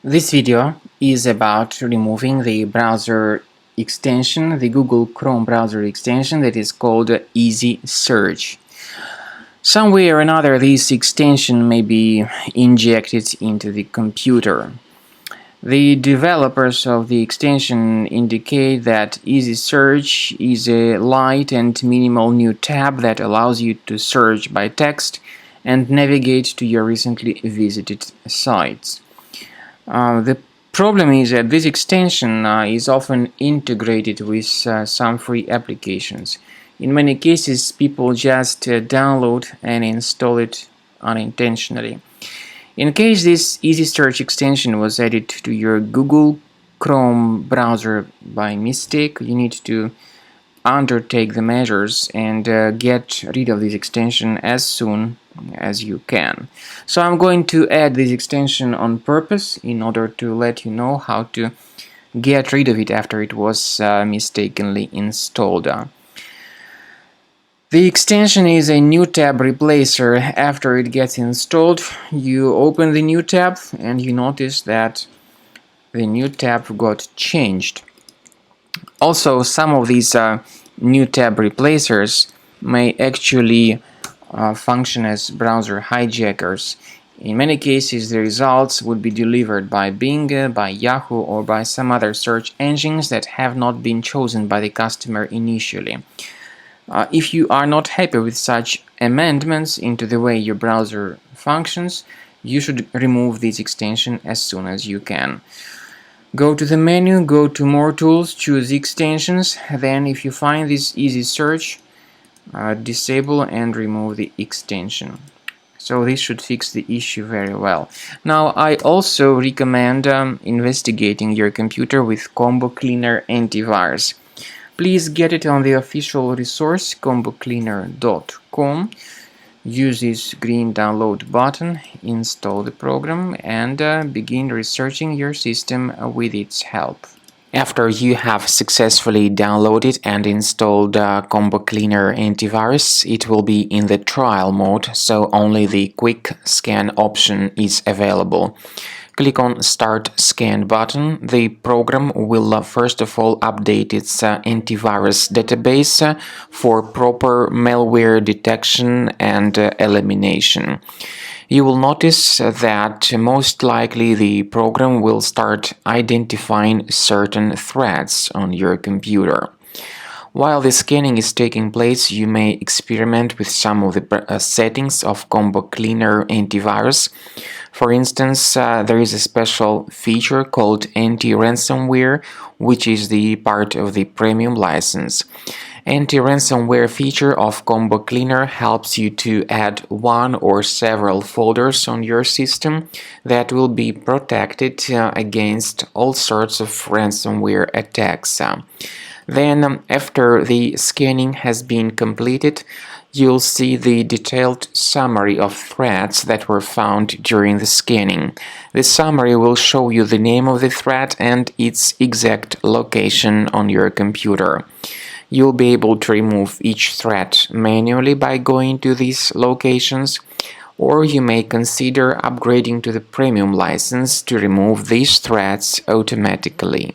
This video is about removing the browser extension, the Google Chrome browser extension that is called Easy Search. Some way or another, this extension may be injected into the computer. The developers of the extension indicate that Easy Search is a light and minimal new tab that allows you to search by text and navigate to your recently visited sites. The problem is that this extension is often integrated with some free applications. In many cases, people just download and install it unintentionally. In case this Easy Search extension was added to your Google Chrome browser by mistake, you need to undertake the measures and get rid of this extension as soon as you can. So I'm going to add this extension on purpose in order to let you know how to get rid of it after it was mistakenly installed. The extension is a new tab replacer. After it gets installed, you open the new tab and you notice that the new tab got changed. Also, some of these new tab replacers may actually function as browser hijackers. In many cases, the results would be delivered by Bing, by Yahoo, or by some other search engines that have not been chosen by the customer initially. If you are not happy with such amendments into the way your browser functions, you should remove this extension as soon as you can. Go to the menu, go to More Tools, choose Extensions, then if you find this Easy Search, disable and remove the extension. So this should fix the issue very well. Now I also recommend investigating your computer with Combo Cleaner Antivirus. Please get it on the official resource combocleaner.com. Use this green download button, install the program, and begin researching your system with its help. After you have successfully downloaded and installed Combo Cleaner Antivirus, it will be in the trial mode, so only the quick scan option is available. Click on Start Scan button. The program will first of all update its antivirus database for proper malware detection and elimination. You will notice that most likely the program will start identifying certain threats on your computer. While the scanning is taking place, you may experiment with some of the settings of Combo Cleaner Antivirus. For instance, there is a special feature called Anti-Ransomware, which is the part of the premium license. Anti-Ransomware feature of Combo Cleaner helps you to add one or several folders on your system that will be protected against all sorts of ransomware attacks. Then, after the scanning has been completed, you'll see the detailed summary of threats that were found during the scanning. The summary will show you the name of the threat and its exact location on your computer. You'll be able to remove each threat manually by going to these locations, or you may consider upgrading to the premium license to remove these threats automatically.